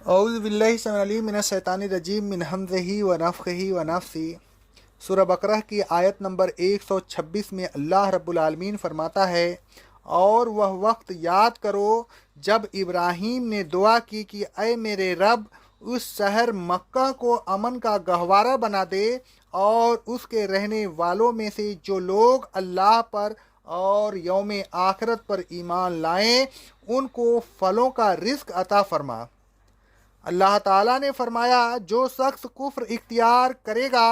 اعوذ باللہ السمیع العلیم من الشیطان الرجیم من حمزہ ونفخہ ونفثہ۔ سورہ بقرہ کی آیت نمبر 126 میں اللہ رب العالمین فرماتا ہے، اور وہ وقت یاد کرو جب ابراہیم نے دعا کی کہ اے میرے رب، اس شہر مکہ کو امن کا گہوارہ بنا دے، اور اس کے رہنے والوں میں سے جو لوگ اللہ پر اور یوم آخرت پر ایمان لائیں ان کو پھلوں کا رزق عطا فرما۔ اللہ تعالیٰ نے فرمایا، جو شخص کفر اختیار کرے گا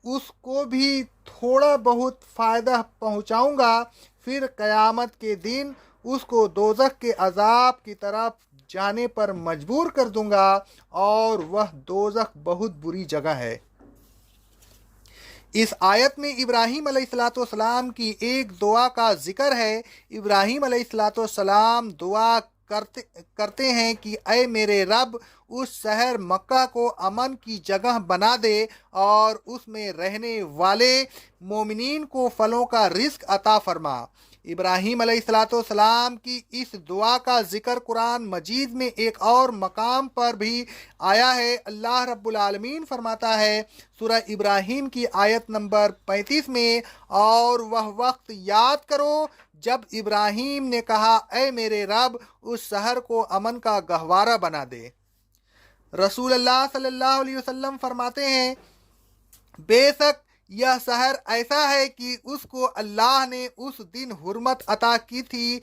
اس کو بھی تھوڑا بہت فائدہ پہنچاؤں گا، پھر قیامت کے دن اس کو دوزخ کے عذاب کی طرف جانے پر مجبور کر دوں گا، اور وہ دوزخ بہت بری جگہ ہے۔ اس آیت میں ابراہیم علیہ السلام کی ایک دعا کا ذکر ہے۔ ابراہیم علیہ السلام دعا کرتے ہیں کہ اے میرے رب، اس شہر مکہ کو امن کی جگہ بنا دے اور اس میں رہنے والے مومنین کو پھلوں کا رزق عطا فرما۔ ابراہیم علیہ السلام کی اس دعا کا ذکر قرآن مجید میں ایک اور مقام پر بھی آیا ہے۔ اللہ رب العالمین فرماتا ہے سورہ ابراہیم کی آیت نمبر 35 میں، اور وہ وقت یاد کرو جب ابراہیم نے کہا اے میرے رب، اس شہر کو امن کا گہوارہ بنا دے۔ رسول اللہ صلی اللہ علیہ وسلم فرماتے ہیں، بے شک یہ شہر ایسا ہے کہ اس کو اللہ نے اس دن حرمت عطا کی تھی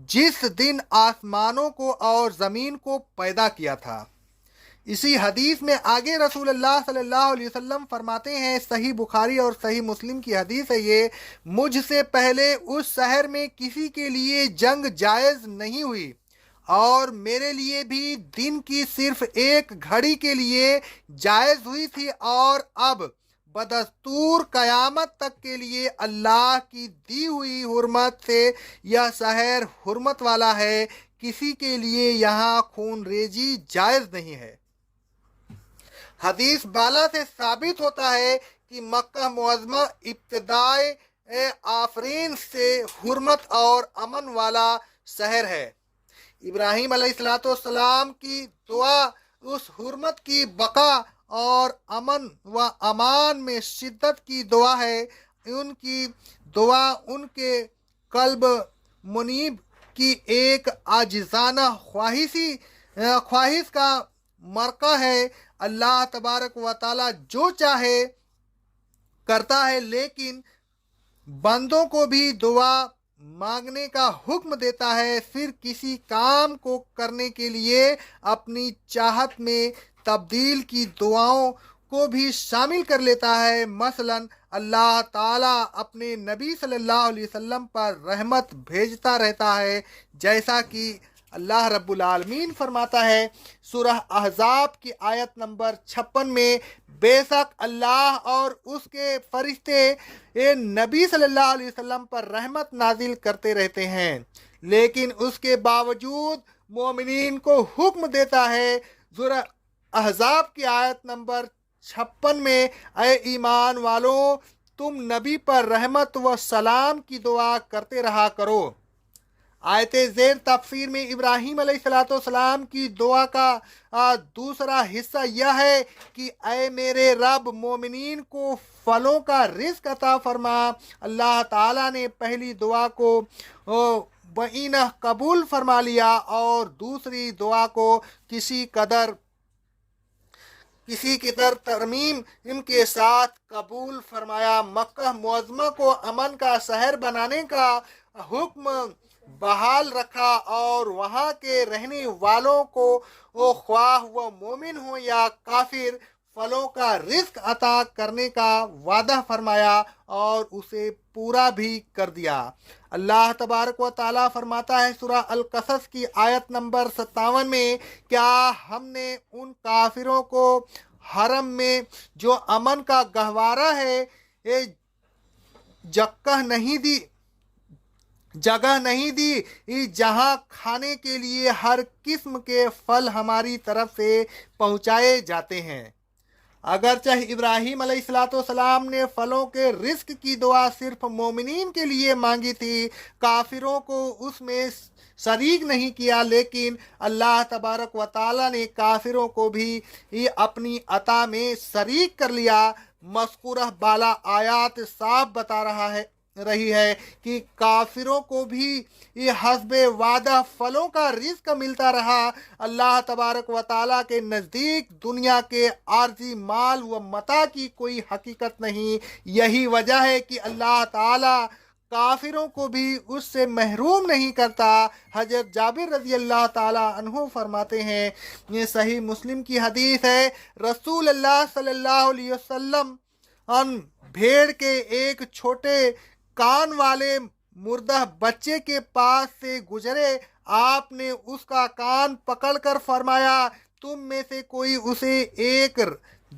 جس دن آسمانوں کو اور زمین کو پیدا کیا تھا۔ اسی حدیث میں آگے رسول اللہ صلی اللہ علیہ وسلم فرماتے ہیں، صحیح بخاری اور صحیح مسلم کی حدیث ہے یہ، مجھ سے پہلے اس شہر میں کسی کے لیے جنگ جائز نہیں ہوئی، اور میرے لیے بھی دن کی صرف ایک گھڑی کے لیے جائز ہوئی تھی، اور اب بدستور قیامت تک کے لیے اللہ کی دی ہوئی حرمت سے یہ شہر حرمت والا ہے، کسی کے لیے یہاں خون ریزی جائز نہیں ہے۔ حدیث بالا سے ثابت ہوتا ہے کہ مکہ معظمہ ابتدائے آفرین سے حرمت اور امن والا شہر ہے۔ ابراہیم علیہ السلام کی دعا اس حرمت کی بقا اور امن و امان میں شدت کی دعا ہے۔ ان کی دعا ان کے قلب منیب کی ایک عاجزانہ خواہش کا مرقع ہے۔ اللہ تبارک و تعالی جو چاہے کرتا ہے، لیکن بندوں کو بھی دعا مانگنے کا حکم دیتا ہے، پھر کسی کام کو کرنے کے لیے اپنی چاہت میں تبدیل کی دعاؤں کو بھی شامل کر لیتا ہے۔ مثلا اللہ تعالیٰ اپنے نبی صلی اللہ علیہ وسلم پر رحمت بھیجتا رہتا ہے، جیسا کہ اللہ رب العالمین فرماتا ہے سورہ احزاب کی آیت نمبر 56 میں، بے شک اللہ اور اس کے فرشتے نبی صلی اللہ علیہ وسلم پر رحمت نازل کرتے رہتے ہیں، لیکن اس کے باوجود مومنین کو حکم دیتا ہے سورہ احزاب کی آیت نمبر 56 میں، اے ایمان والوں، تم نبی پر رحمت و سلام کی دعا کرتے رہا کرو۔ آیت زیر تفسیر میں ابراہیم علیہ السلام کی دعا کا دوسرا حصہ یہ ہے کہ اے میرے رب، مومنین کو پھلوں کا رزق عطا فرما۔ اللہ تعالیٰ نے پہلی دعا کو بعنہ قبول فرما لیا اور دوسری دعا کو کسی قدر ترمیم ان کے ساتھ قبول فرمایا۔ مکہ معظمہ کو امن کا شہر بنانے کا حکم بحال رکھا، اور وہاں کے رہنے والوں کو خواہ وہ مومن ہو یا کافر، پھلوں کا رزق عطا کرنے کا وعدہ فرمایا اور اسے پورا بھی کر دیا۔ اللہ تبارک و تعالیٰ فرماتا ہے سورہ القصص کی آیت نمبر 57 میں، کیا ہم نے ان کافروں کو حرم میں جو امن کا گہوارہ ہے جگہ نہیں دی جہاں کھانے کے لیے ہر قسم کے پھل ہماری طرف سے پہنچائے جاتے ہیں۔ अगरचे इब्राहीम अलैहिस्सलाम ने फलों के रिस्क की दुआ सिर्फ मोमिनीन के लिए मांगी थी, काफिरों को उसमें शरीक नहीं किया, लेकिन अल्लाह तबारक व ताला ने काफिरों को भी अपनी अता में शरीक कर लिया। मज़कूरा बाला आयात साफ बता रही है कि काफिरों को भी ये हस्बे वादा फलों का रिज़्क मिलता रहा। अल्लाह तबारक व ताला के नज़दीक दुनिया के आर्जी माल व मता की कोई हकीकत नहीं। यही वजह है कि अल्लाह ताला काफिरों को भी उससे महरूम नहीं करता। हजरत जाबिर रज़ी अल्लाह ताला अन्हु फरमाते हैं, ये सही मुस्लिम की हदीस है, रसूल अल्लाह सल्लल्लाहु अलैहि वसल्लम भेड़ के एक छोटे कान वाले मुर्दा बच्चे के पास से गुजरे। आपने उसका कान पकड़कर फरमाया, तुम में से कोई उसे एक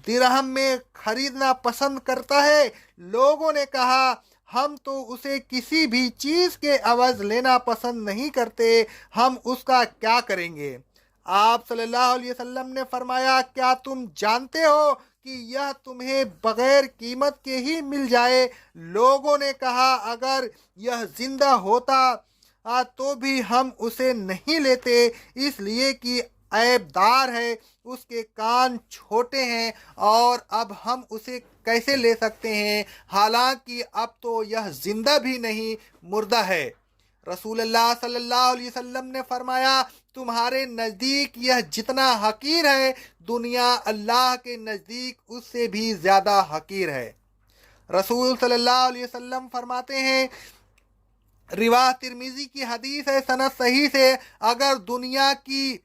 दिरहम में खरीदना पसंद करता है? लोगों ने कहा, हम तो उसे किसी भी चीज़ के अवज़ लेना पसंद नहीं करते, हम उसका क्या करेंगे? आप सल्लल्लाहु अलैहि वसल्लम ने फरमाया, क्या तुम जानते हो कि यह तुम्हें बगैर कीमत के ही मिल जाए? लोगों ने कहा, अगर यह जिंदा होता तो भी हम उसे नहीं लेते, इसलिए कि ऐबदार है, उसके कान छोटे हैं और अब हम उसे कैसे ले सकते हैं, हालांकि अब तो यह जिंदा भी नहीं मुर्दा है। रसूलुल्लाह सल्लल्लाहु अलैहि वसल्लम ने फरमाया, तुम्हारे नज़दीक यह जितना हकीर है, दुनिया अल्लाह के नज़दीक उससे भी ज़्यादा हकीर है। रसूल सल्लल्लाहु अलैहि वसल्लम फरमाते हैं, रिवाह तिरमिजी की हदीस है, सनद सही से, अगर दुनिया की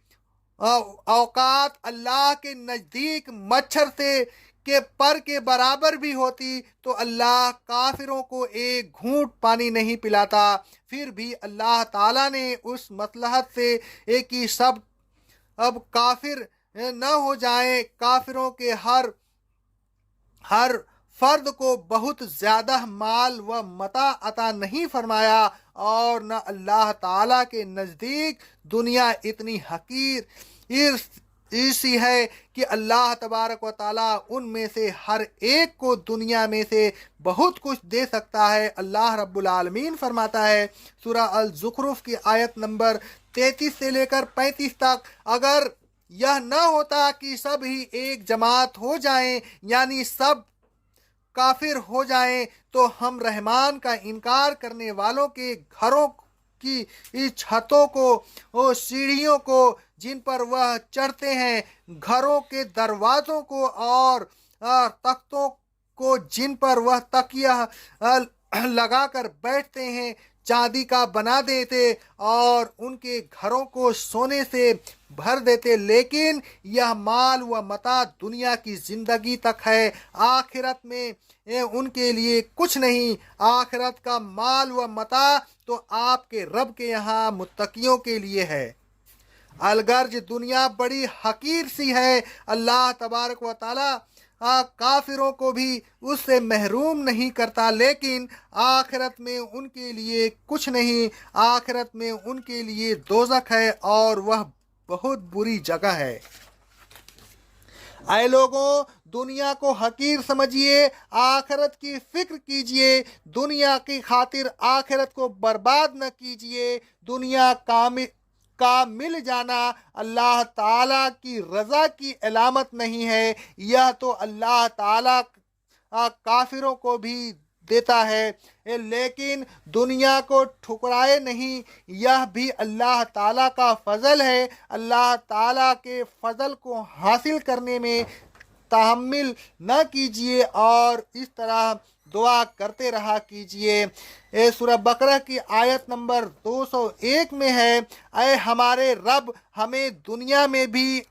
औकात अल्लाह के नज़दीक मच्छर से के पर के बराबर भी होती तो अल्लाह काफिरों को एक घूंट पानी नहीं पिलाता। फिर भी अल्लाह ताला ने उस मसलहत से कि सब अब काफिर न हो जाएं, काफिरों के हर फर्द को बहुत ज़्यादा माल व मता अता नहीं फरमाया, और न अल्लाह ताला के नज़दीक दुनिया इतनी हकीर ऐसी है कि अल्लाह तबारक व ताला उनमें से हर एक को दुनिया में से बहुत कुछ दे सकता है। अल्लाह रब्बुल आलमीन फरमाता है सूरह अल ज़ुखरुफ की आयत नंबर 33 से लेकर 35 तक, अगर यह न होता कि सब ही एक जमात हो जाएं, यानी सब काफिर हो जाएं, तो हम रहमान का इनकार करने वालों के घरों की इस छतों को, सीढ़ियों को जिन पर वह चढ़ते हैं, घरों के दरवाज़ों को और तख्तों को जिन पर वह तकिया लगाकर बैठते हैं, चांदी का बना देते और उनके घरों को सोने से भर देते। लेकिन यह माल व मता दुनिया की ज़िंदगी तक है, आखिरत में उनके लिए कुछ नहीं। आखिरत का माल व मता तो आपके रब के यहाँ मुत्तकियों के लिए है। अलगर्ज दुनिया बड़ी हकीर सी है, अल्लाह तबारक व ताला काफिरों को भी उससे महरूम नहीं करता, लेकिन आखिरत में उनके लिए कुछ नहीं। आखिरत में उनके लिए दोज़ख है और वह बहुत बुरी जगह है। ऐ लोगों, दुनिया को हकीर समझिए, आखिरत की फिक्र कीजिए, दुनिया की खातिर आखिरत को बर्बाद न कीजिए। दुनिया का मिल जाना अल्लाह ताला की रज़ा की अलामत नहीं है, यह तो अल्लाह ताला काफिरों को भी देता है, लेकिन दुनिया को ठुकराए नहीं, यह भी अल्लाह ताला का फ़ज़ल है। अल्लाह ताला के फ़ज़ल को हासिल करने में तहम्मुल न कीजिए और इस तरह दुआ करते रहा कीजिए। सूरह बकरा की आयत नंबर 201 में है, ऐ हमारे रब, हमें दुनिया में भी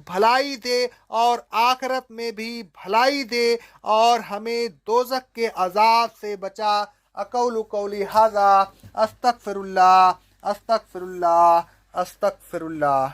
भलाई दे और आखिरत में भी भलाई दे और हमें दोज़ख के अज़ाब से बचा। अक़ौलु क़ौली हाज़ा अस्तग़फ़िरुल्लाह अस्तग़फ़िरुल्लाह अस्तग़फ़िरुल्लाह।